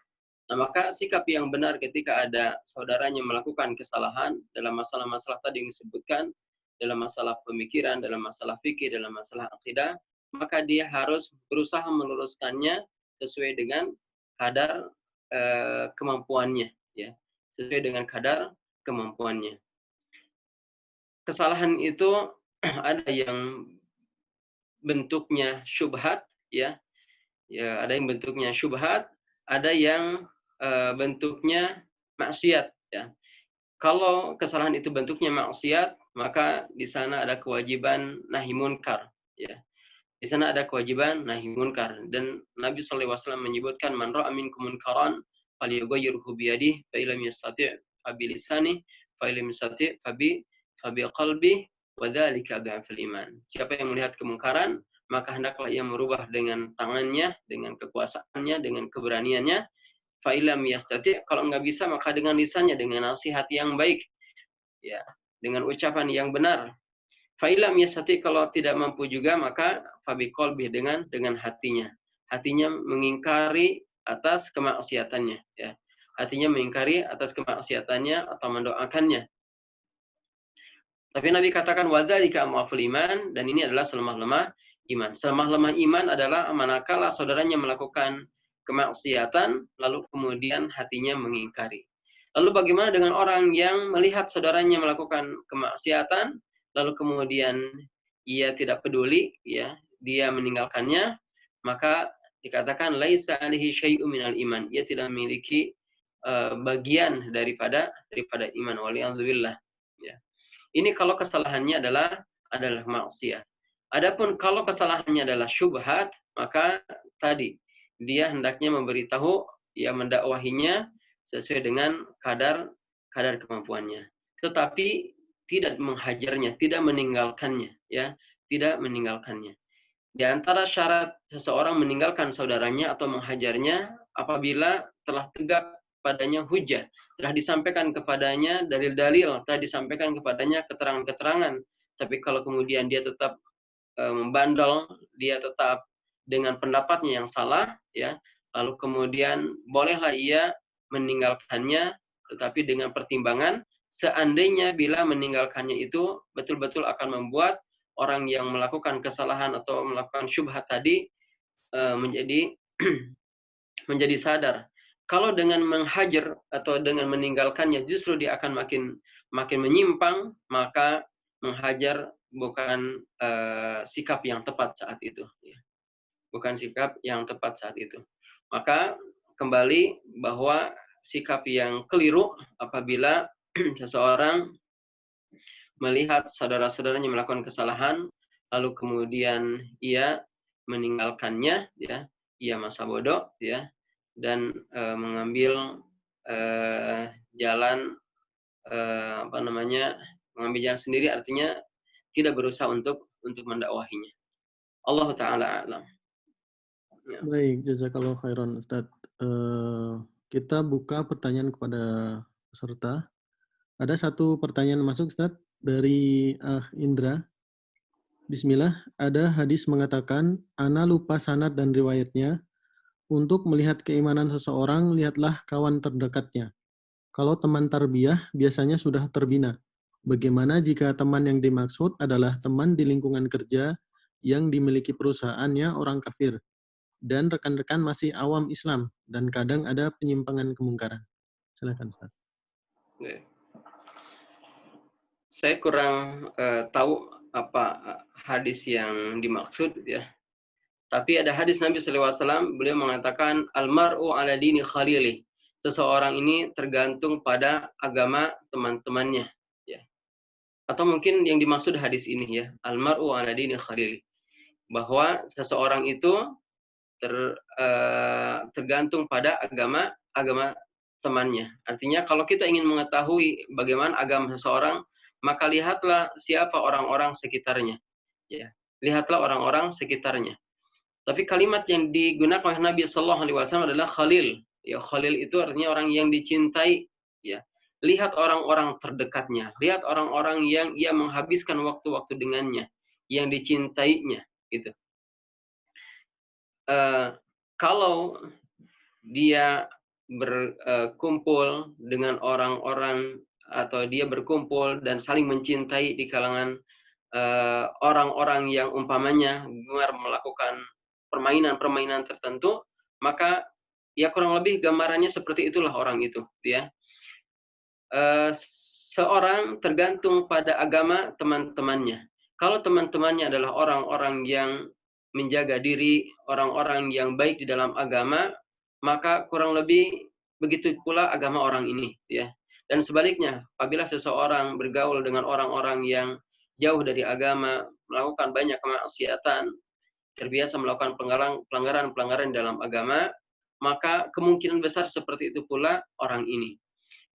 Nah, maka sikap yang benar ketika ada saudaranya melakukan kesalahan dalam masalah-masalah tadi yang disebutkan, dalam masalah pemikiran, dalam masalah fikih, dalam masalah akidah, maka dia harus berusaha meluruskannya sesuai dengan kadar kemampuannya, ya. Sesuai dengan kadar kemampuannya. Kesalahan itu ada yang bentuknya syubhat, ya. Ya, ada yang bentuknya syubhat, ada yang bentuknya maksiat, ya. Kalau kesalahan itu bentuknya maksiat, maka di sana ada kewajiban nahi munkar, ya. Di sana ada kewajiban nahi munkar, dan Nabi SAW menyebutkan man ra'a minkum munkaran falyughayyirhu bi yadihi fa illam yastati' fa bi lisanihi fa illam yastati' fa bi qalbihi wa dzalika dhaful iman. Siapa yang melihat kemungkaran, maka hendaklah ia merubah dengan tangannya, dengan kekuasaannya, dengan keberaniannya. Fa'ilam yastati', kalau enggak bisa maka dengan lisannya, dengan nasihat yang baik, ya, dengan ucapan yang benar. Fa'ilam yastati', kalau tidak mampu juga maka fabiqalbi, dengan hatinya. Hatinya mengingkari atas kemaksiatannya, ya. Hatinya mengingkari atas kemaksiatannya atau mendoakannya. Tapi Nabi katakan wadzalika amwaful iman, dan ini adalah selemah-lemah iman. Selemah-lemah iman adalah manakala saudaranya melakukan kemaksiatan, lalu kemudian hatinya mengingkari. Lalu bagaimana dengan orang yang melihat saudaranya melakukan kemaksiatan, lalu kemudian ia tidak peduli, ya, dia meninggalkannya, maka dikatakan laisa alaihi syai'un minal iman. Ia tidak memiliki bagian daripada iman. Waliyadzubillah, ya. Ini kalau kesalahannya adalah maksiat. Adapun kalau kesalahannya adalah syubhat, maka tadi dia hendaknya memberitahu, ya, mendakwahinya sesuai dengan kadar kemampuannya. Tetapi tidak menghajarnya, tidak meninggalkannya, ya, tidak meninggalkannya. Di antara syarat seseorang meninggalkan saudaranya atau menghajarnya apabila telah tegak padanya hujjah, telah disampaikan kepadanya dalil-dalil, telah disampaikan kepadanya keterangan-keterangan. Tapi kalau kemudian dia tetap membandel, dia tetap dengan pendapatnya yang salah, ya, lalu kemudian bolehlah ia meninggalkannya, tetapi dengan pertimbangan seandainya bila meninggalkannya itu betul-betul akan membuat orang yang melakukan kesalahan atau melakukan syubhat tadi menjadi menjadi sadar. Kalau dengan menghajar atau dengan meninggalkannya justru dia akan makin menyimpang, maka menghajar bukan sikap yang tepat saat itu, ya. bukan sikap yang tepat saat itu. Maka kembali bahwa sikap yang keliru apabila seseorang melihat saudara-saudaranya melakukan kesalahan, lalu kemudian ia meninggalkannya, ya, ia masa bodoh, ya, dan mengambil jalan mengambil jalan sendiri, artinya tidak berusaha untuk mendakwahinya. Allah Taala alam. Ya. Baik, jazakallahu khairan Ustaz. Kita buka pertanyaan kepada peserta. Ada satu pertanyaan masuk Ustaz dari Indra. Bismillah, ada hadis mengatakan, ana lupa sanad dan riwayatnya, untuk melihat keimanan seseorang, lihatlah kawan terdekatnya. Kalau teman tarbiyah, biasanya sudah terbina. Bagaimana jika teman yang dimaksud adalah teman di lingkungan kerja yang dimiliki perusahaannya orang kafir, dan rekan-rekan masih awam Islam, dan kadang ada penyimpangan kemungkaran? Silakan Ustaz. Saya kurang tahu apa hadis yang dimaksud, ya. Tapi ada hadis Nabi SAW, beliau mengatakan, almar'u ala dini khalili. Seseorang ini tergantung pada agama teman-temannya, ya. Atau mungkin yang dimaksud hadis ini, ya, almar'u ala dini khalili, bahwa seseorang itu tergantung pada agama temannya. Artinya kalau kita ingin mengetahui bagaimana agama seseorang, maka lihatlah siapa orang-orang sekitarnya, ya. Lihatlah orang-orang sekitarnya. Tapi kalimat yang digunakan oleh Nabi Shallallahu Alaihi Wasallam adalah khalil. Ya, khalil itu artinya orang yang dicintai. Ya, lihat orang-orang terdekatnya, lihat orang-orang yang ia menghabiskan waktu-waktu dengannya, yang dicintainya. Gitu. Kalau dia berkumpul dengan orang-orang, atau dia berkumpul dan saling mencintai di kalangan orang-orang yang umpamanya gemar melakukan permainan-permainan tertentu, maka ya kurang lebih gambarannya seperti itulah orang itu, ya. Seorang tergantung pada agama teman-temannya. Kalau teman-temannya adalah orang-orang yang menjaga diri, orang-orang yang baik di dalam agama, maka kurang lebih begitu pula agama orang ini, ya. Dan sebaliknya, apabila seseorang bergaul dengan orang-orang yang jauh dari agama, melakukan banyak kemaksiatan, terbiasa melakukan pelanggaran dalam agama, maka kemungkinan besar seperti itu pula orang ini.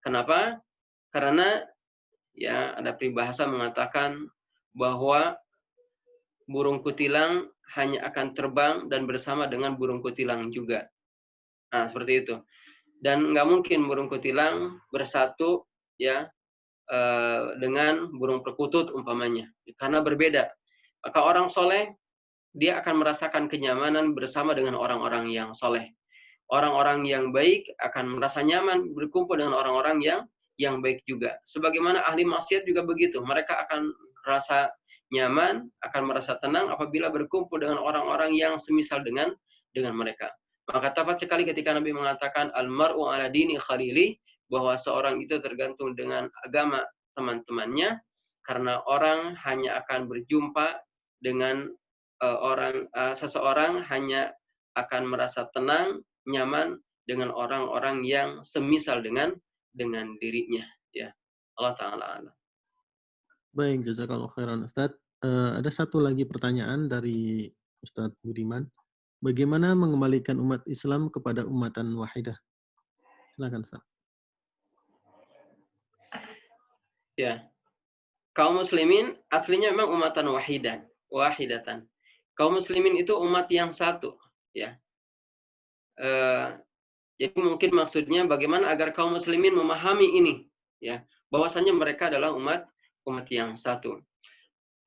Kenapa? Karena ya ada peribahasa mengatakan bahwa burung kutilang hanya akan terbang dan bersama dengan burung kutilang juga. Nah, seperti itu. Dan nggak mungkin burung kutilang bersatu, ya, dengan burung perkutut umpamanya, karena berbeda. Maka orang soleh, dia akan merasakan kenyamanan bersama dengan orang-orang yang soleh. Orang-orang yang baik akan merasa nyaman berkumpul dengan orang-orang yang baik juga. Sebagaimana ahli maksiat juga begitu. Mereka akan merasa nyaman, akan merasa tenang apabila berkumpul dengan orang-orang yang semisal dengan mereka. Maka tepat sekali ketika Nabi mengatakan almar'u ala dini khalili, bahwa seorang itu tergantung dengan agama teman-temannya, karena orang hanya akan berjumpa dengan seseorang hanya akan merasa tenang, nyaman dengan orang-orang yang semisal dengan dirinya, ya. Allah Ta'ala alam. Baik, jazakallahu khairan Ustaz. Ada satu lagi pertanyaan dari Ustaz Budiman. Bagaimana mengembalikan umat Islam kepada umatan wahidah? Silakan Ustaz. Ya. Kaum muslimin aslinya memang umatan wahidatan. Kaum muslimin itu umat yang satu, ya. Jadi mungkin maksudnya bagaimana agar kaum muslimin memahami ini, ya, bahwasanya mereka adalah umat yang satu.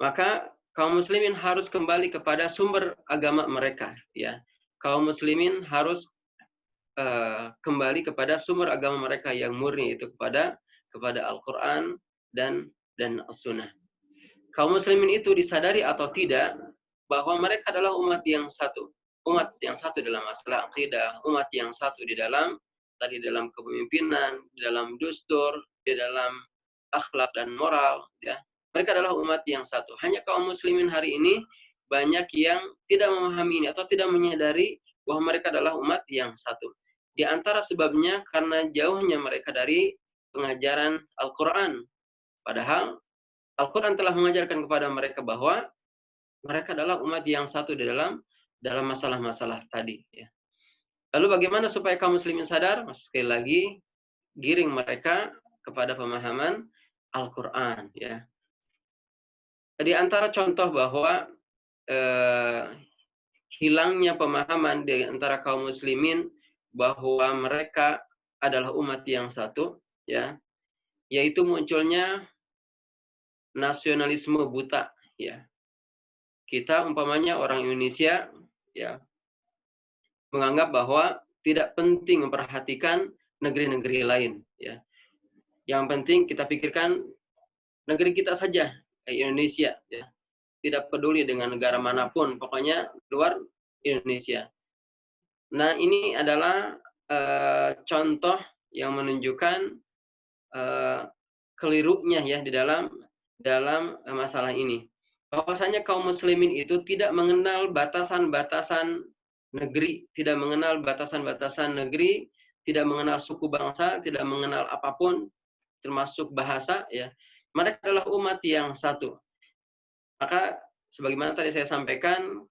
Maka kaum muslimin harus kembali kepada sumber agama mereka, ya. Kaum muslimin harus kembali kepada sumber agama mereka yang murni, itu kepada Al-Qur'an dan As-Sunnah. Kaum muslimin itu disadari atau tidak bahwa mereka adalah umat yang satu. Umat yang satu dalam masalah akidah, umat yang satu di dalam kepemimpinan, di dalam dustur, di dalam akhlak dan moral, ya. Mereka adalah umat yang satu. Hanya kaum muslimin hari ini banyak yang tidak memahami ini atau tidak menyadari bahwa mereka adalah umat yang satu. Di antara sebabnya karena jauhnya mereka dari pengajaran Al-Quran. Padahal Al-Quran telah mengajarkan kepada mereka bahwa mereka adalah umat yang satu di dalam masalah-masalah tadi. Ya. Lalu bagaimana supaya kaum muslimin sadar? Sekali lagi, giring mereka kepada pemahaman Al-Quran. Ya. Di antara contoh bahwa hilangnya pemahaman di antara kaum muslimin bahwa mereka adalah umat yang satu, ya, yaitu munculnya nasionalisme buta, ya. Kita umpamanya orang Indonesia, ya, menganggap bahwa tidak penting memperhatikan negeri-negeri lain, ya. Yang penting kita pikirkan negeri kita saja, Indonesia, ya. Tidak peduli dengan negara manapun, pokoknya luar Indonesia. Nah, ini adalah contoh yang menunjukkan kelirunya ya di dalam masalah ini. Bahwasanya kaum muslimin itu tidak mengenal batasan-batasan negeri, tidak mengenal batasan-batasan negeri, tidak mengenal suku bangsa, tidak mengenal apapun termasuk bahasa, ya. Mereka adalah umat yang satu. Maka sebagaimana tadi saya sampaikan,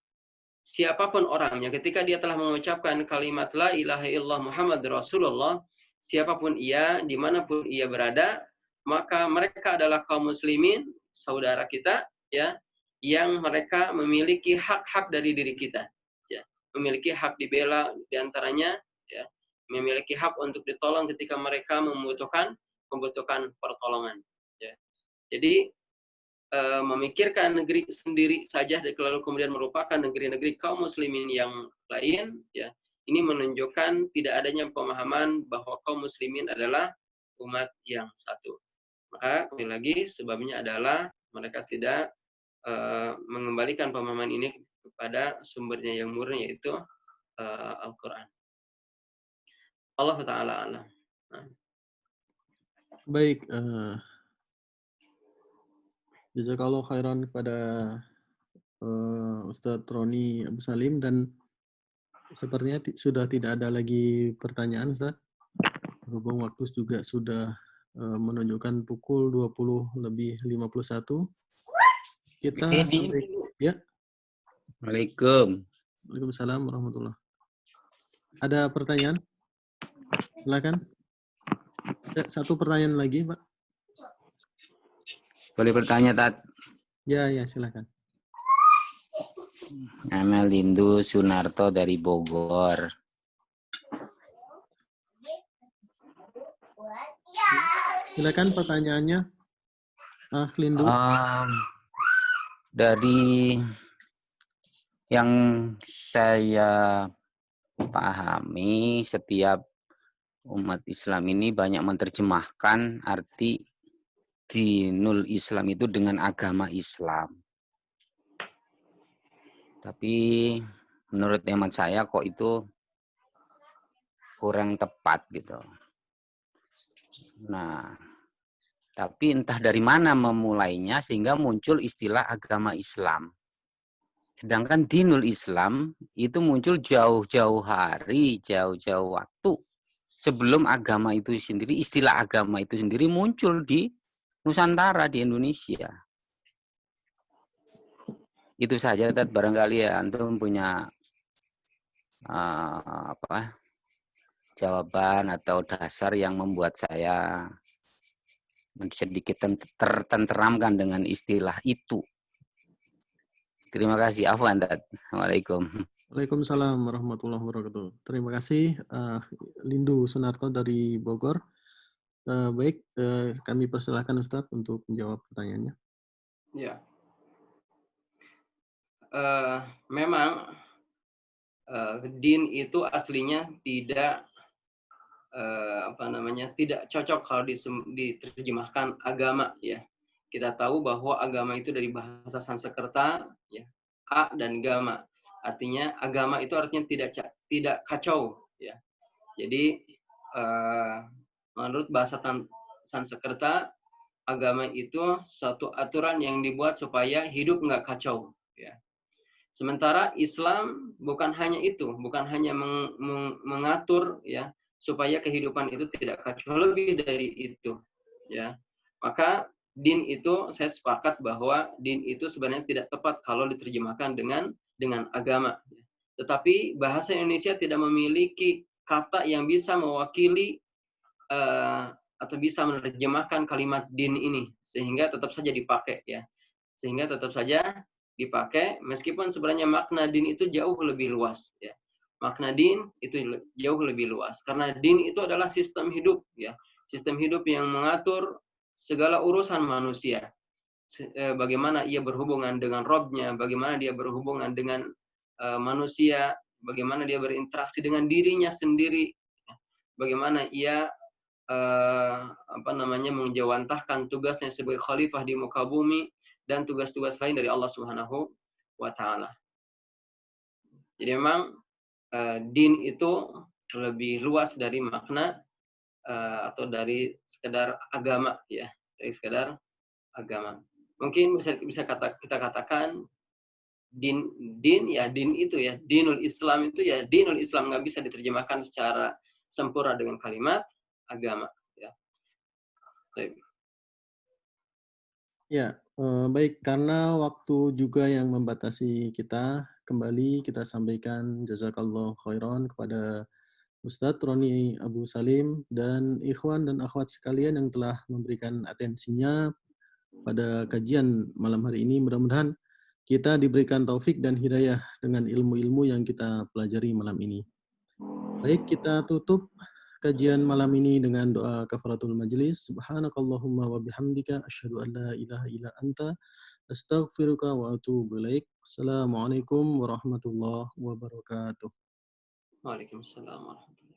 siapapun orangnya ketika dia telah mengucapkan kalimat la ilaha illallah Muhammad Rasulullah, siapapun ia, dimanapun ia berada, maka mereka adalah kaum muslimin, saudara kita, ya, yang mereka memiliki hak-hak dari diri kita, ya, memiliki hak dibela diantaranya, ya, memiliki hak untuk ditolong ketika mereka membutuhkan pertolongan, ya. Jadi memikirkan negeri sendiri saja lalu kemudian merupakan negeri-negeri kaum muslimin yang lain, ya, ini menunjukkan tidak adanya pemahaman bahwa kaum muslimin adalah umat yang satu. Maka kembali lagi sebabnya adalah mereka tidak mengembalikan pemahaman ini kepada sumbernya yang murni, yaitu Al-Quran. Allah Ta'ala alam. Nah. Baik, jazakallahu khairan kepada Ustadz Roni Abu Salim, dan sepertinya sudah tidak ada lagi pertanyaan, Ustadz. Berhubung waktu juga sudah menunjukkan pukul 20:51. Kita sampai, ya. Waalaikumsalam warahmatullahi. Ada pertanyaan? Silakan. Satu pertanyaan lagi, Pak. Boleh bertanya, Tat? Ya, silakan. Nama Lindu Sunarto dari Bogor. Silakan pertanyaannya, Lindu. Dari yang saya pahami, setiap umat Islam ini banyak menerjemahkan arti dinul Islam itu dengan agama Islam. Tapi menurut hemat saya kok itu kurang tepat gitu. Nah, tapi entah dari mana memulainya sehingga muncul istilah agama Islam. Sedangkan dinul Islam itu muncul jauh-jauh hari, jauh-jauh waktu sebelum agama itu sendiri, istilah agama itu sendiri muncul di Nusantara, di Indonesia. Itu saja, Tat, barangkali ya antum punya jawaban atau dasar yang membuat saya sedikit tertenteramkan dengan istilah itu. Terima kasih. Afwan, Tat. Assalamualaikum. Waalaikumsalam warahmatullahi wabarakatuh. Terima kasih, Lindu Sunarto dari Bogor. Baik, kami persilahkan Ustadz untuk menjawab pertanyaannya. Ya. Memang din itu aslinya tidak tidak cocok kalau diterjemahkan agama, ya. Kita tahu bahwa agama itu dari bahasa Sanskerta, ya, a dan gama. Artinya agama itu artinya tidak kacau, ya. Jadi menurut bahasa Sanskerta, agama itu suatu aturan yang dibuat supaya hidup nggak kacau, ya. Sementara Islam bukan hanya itu, bukan hanya mengatur ya supaya kehidupan itu tidak kacau, lebih dari itu ya. Maka din itu, saya sepakat bahwa din itu sebenarnya tidak tepat kalau diterjemahkan dengan agama. Tetapi bahasa Indonesia tidak memiliki kata yang bisa mewakili atau bisa menerjemahkan kalimat din ini, sehingga tetap saja dipakai ya. Sehingga tetap saja dipakai meskipun sebenarnya makna din itu jauh lebih luas ya. Makna din itu jauh lebih luas karena din itu adalah sistem hidup ya. Sistem hidup yang mengatur segala urusan manusia. Bagaimana ia berhubungan dengan Robnya, bagaimana dia berhubungan dengan manusia, bagaimana dia berinteraksi dengan dirinya sendiri, bagaimana ia menjawantahkan tugasnya sebagai khalifah di muka bumi dan tugas-tugas lain dari Allah Subhanahu wa taala. Jadi memang din itu lebih luas dari makna atau dari sekedar agama ya, dari sekedar agama. Mungkin bisa kita katakan din itu ya, dinul Islam itu ya, dinul Islam nggak bisa diterjemahkan secara sempurna dengan kalimat agama ya. Baik. Ya, baik, karena waktu juga yang membatasi kita, kembali kita sampaikan jazakallahu khairan kepada Ustadz Roni Abu Salim dan ikhwan dan akhwat sekalian yang telah memberikan atensinya pada kajian malam hari ini. Mudah-mudahan kita diberikan taufik dan hidayah dengan ilmu-ilmu yang kita pelajari malam ini. Baik, kita tutup kajian malam ini dengan doa kafaratul majlis. Subhanakallahumma wa bihamdika asyhadu an la ilaha illa anta astaghfiruka wa atubu ilaik. Assalamualaikum warahmatullahi wabarakatuh. Waalaikumsalam warahmatullahi wabarakatuh.